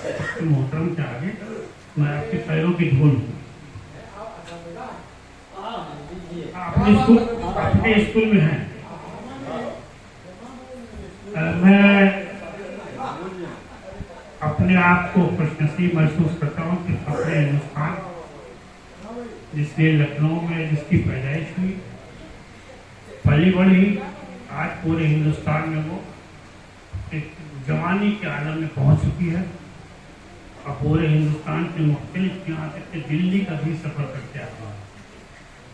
मोहतरम के आगे मैं आपके पैरों की धूल हूँ। अपने स्कूल में है। मैं अपने आप को खुशनसीब महसूस करता हूँ कि अपने हिंदुस्तान जिसने लखनऊ में जिसकी पैदाइश हुई, पली बढ़ी, आज पूरे हिंदुस्तान में वो एक जवानी के आलम में पहुंच चुकी है और पूरे हिंदुस्तान के मुख्तलिफ यहाँ तक के दिल्ली का भी सफर करके आता है।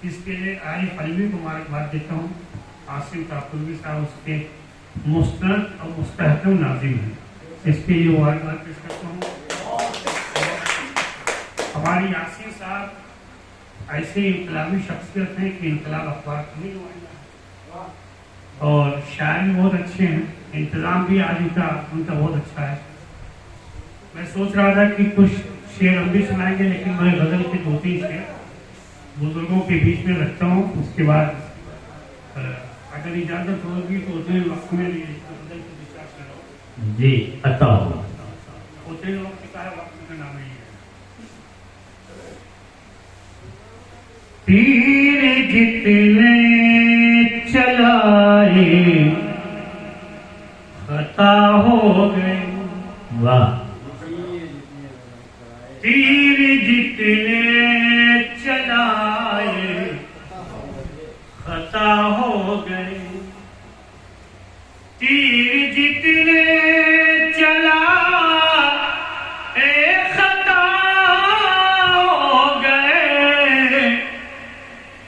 इसके लिए आरिफ अलवी को मुबारकबाद देता हूँ। आसिम कापुरवी साहब उसके मुस्तनद और मुस्तहकम नाज़िम हैं, इसके लिए मुबारकबाद पेश करता हूँ। हमारी यासीन साहब ऐसे इनकलाबी शख्सियत हैं कि इनकलाब अखबार को नहीं नुमाइंदा, और शायर भी बहुत अच्छे हैं, इंतज़ाम भी आज उनका बहुत अच्छा है। मैं सोच रहा था कि कुछ शेर हम भी सुनाएंगे, लेकिन मैं गज़ल के 2-3 शेर बुजुर्गों के बीच में रखता हूँ। उसके बाद अगर इजाज़त होगी तो उतने वक्त में गज़ल को डिस्कस करो जी। अता उतने वक्त का वक्त का नाम नहीं है। तीर जितने चलाए खता हो गए। वाह। तीर जितने चलाए खता हो गए। तीर जितने चलाए खता हो गए।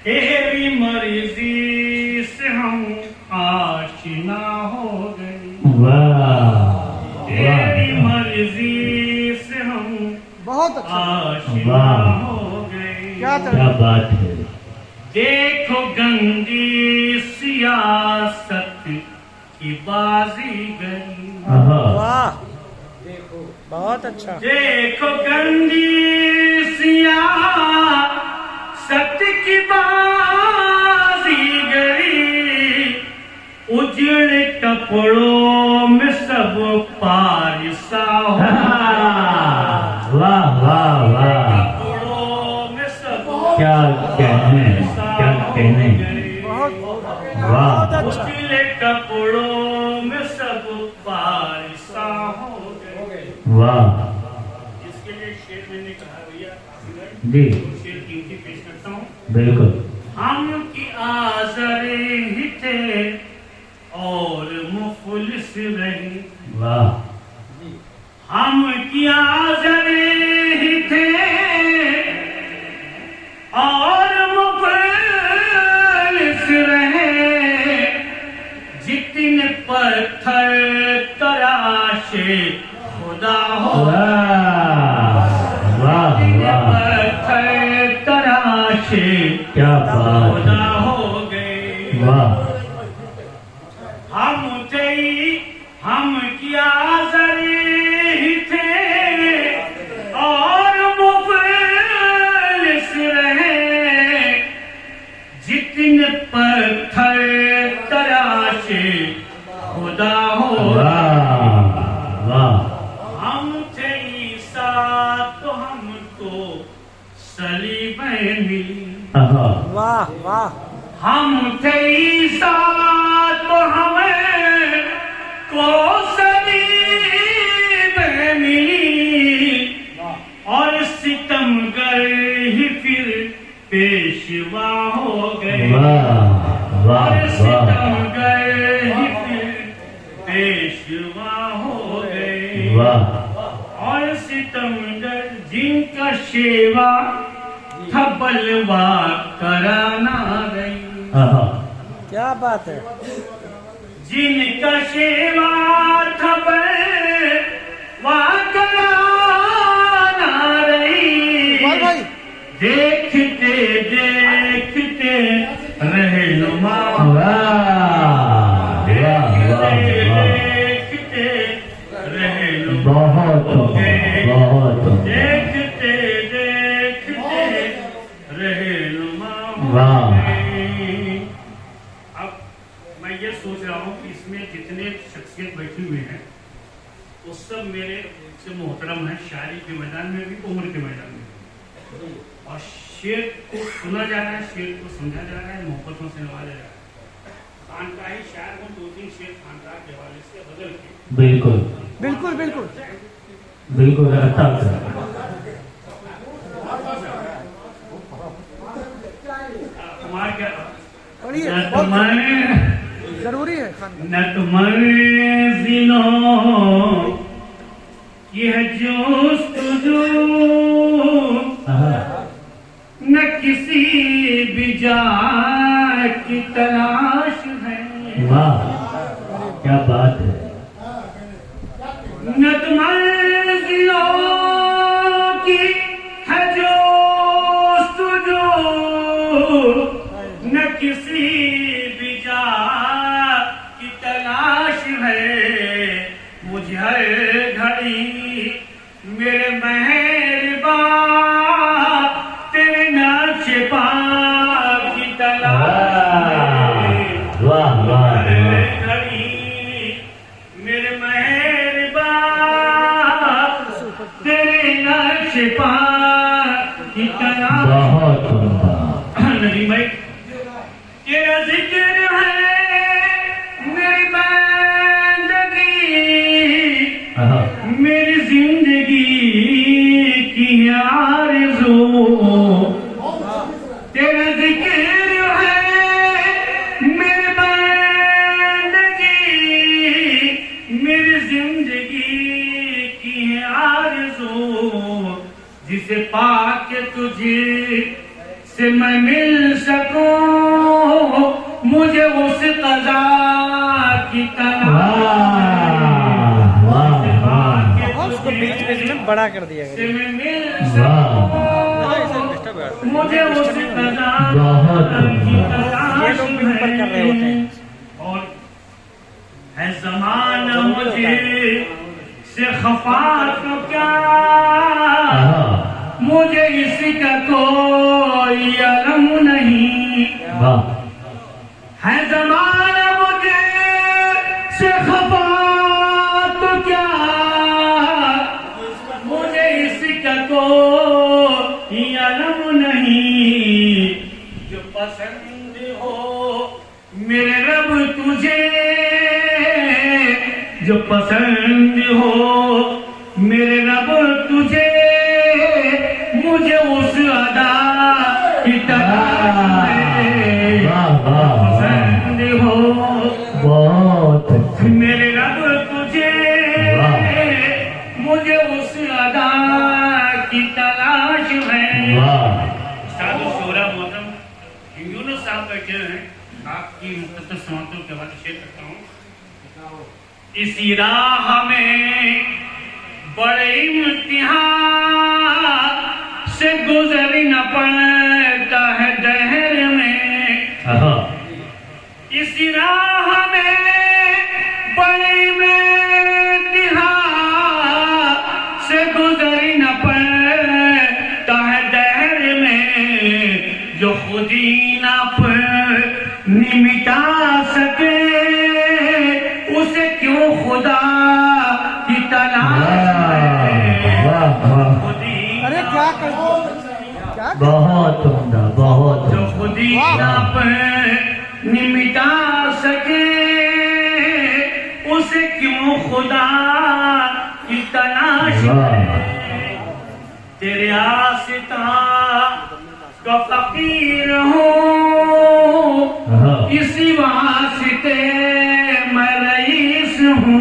तेरी मर्जी से हम आशिना हो गए। तेरी मर्जी से हम बहुत अच्छा आशिना हो गए। क्या बात है। देखो गंदी सियासत की बाजी गई। वाह, देखो बहुत अच्छा। देखो गंदी सियासत की बाजी गई। उजड़े कपड़ों में सब पारिसा हो। वाह वाह वाह, कपड़ों में सब क्या कहने, क्या कहने। वाह। उजले कपड़ों में सब पारिसा हो गए। वाह। इसके लिए शेर मैंने कहा भैया जी, शेर कीमती पेश करता हूँ। बिल्कुल। हम की आज़रे ही थे और मुफलिस रहे। वाह। हम की आज़रे ही थे और मुफलिस रहे। जितने पत्थर तराशे खुदा हो। वाह वाह, पत्थर तराशे क्या बात। खुदा हो गए। वाह। हम किया आज़रे ही थे और मुफलिस रहे। जितने पत्थर तराशे खुदा हो। वाह। हम थे ईसा तो हमको सलीबें मिली। वाह वाह। हम थे ईसा तो हमें को सलीबें मिली। और सितमगर ही फिर पेशवा हो गए। और सितमगर ही फिर पेशवा हो गए। और सितमगर जिनका शेवा था बलवा कराना रही। क्या बात है। जिनका शेवा था बलवा कराना रही। भाई देखते देखते रहनुमा। देखते रहनुमा। बहुत बहुत। देखते देखते रहनुमा। वाह। अब मैं ये सोच रहा हूँ कि इसमें जितने शख्सियत बैठी हुई हैं वो सब मेरे से मोहतरम है, शायरी के मैदान में भी, उम्र के मैदान में। और शेर को सुना जा रहा है, शेर को समझा जा रहा है, मोहब्बतों से नवाजा जा रहा है। खानकाही शायर को 2-3 शेर खानकाह के हवाले से बदल के बिल्कुल बिल्कुल बिल्कुल बिल्कुल अच्छा कुमार क्या पढ़िए, न बहुत तुम्हारे जरूरी है खान न तुम्हारे जिनों की है जोस्तजू, न किसी भी जात की तलाश है। वाह क्या बात है। न तुम्हारे जिनों की है जोस्तजू, न किसी भी जात की तलाश है। मुझे हर घड़ी मेरे मेहरबान तेरे नाच पा की तलाश है। वाह वाह हर वाह घड़ी मेरे मेहरबान तेरे नाच पा की तलाश। बहुत उम्दा। नबी भाई तेरा जिक्र है मेरी बंदगी, मेरी जिंदगी की आरज़ू। तेरा जिक्र है मेरी बंदगी, मेरी जिंदगी की आरज़ू। जिसे पाके तुझे से मैं मिल सकूं, मुझे उस कज़ा की तलाश है। और उसको बीच बीच में बड़ा कर दिया से गया। मैं मिल सकूं, मुझे उस कज़ा की ये लोग भी ऊपर कर रहे होते हैं। और है ज़माना मुझे से खफा तो क्या, मुझे इसका कोई अलम नहीं। वाह है ज़माना मुझे से खफा तो क्या, मुझे इसका कोई अलम नहीं। जो पसंद हो मेरे रब तुझे, जो पसंद हो मेरे रब तुझे, मुझे उस अदा की तलाश है। वाह वाह पसंद हो बहुत अच्छे। मेरे रब तुझे, मुझे उस अदा की तलाश है। वाह साधु शोरा मोहतरम यूनुस साहब बैठे हैं, आपकी मुख्तसर समातों के हवाले शेयर करता हूँ। इसी राह में बड़े इम्तिहान से गुजर न पड़ता है दहर में। इसी राह में बड़े इम्तिहान से गुजर न पड़ता है दहर में। जो खुदी न अपनी मिटा सके, उसे क्यों खुदा की तलाश है। खुदी अरे क्या कर क्या बहुत उम्दा बहुत जो खुदी न अपनी मिटा सके, उसे क्यों खुदा की तलाश है। तेरे आस्था का फकीर हूँ, इसी वास्ते मैं रईस हूँ।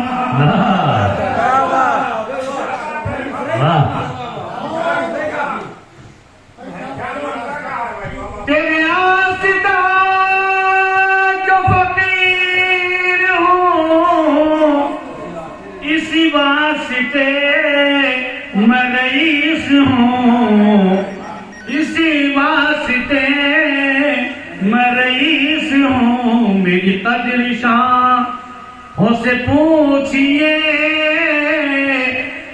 तेरे आस्था का फकीर हूँ, इसी वास्ते मैं रईस हूँ। इसी वास्ते मैं रईस हूँ। मेरी कदर शाहों से पूछिए,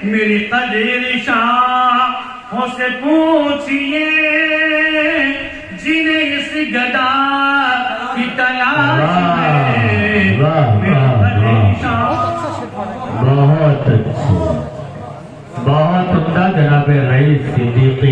मेरी कदर शाहों से पूछिए, जिन्हें इस गदा की तलाश है। वाह वाह मेरी वाह कदर शाह बहुत अच्छे। उम्दा जनाब रईस सिद्दीकी।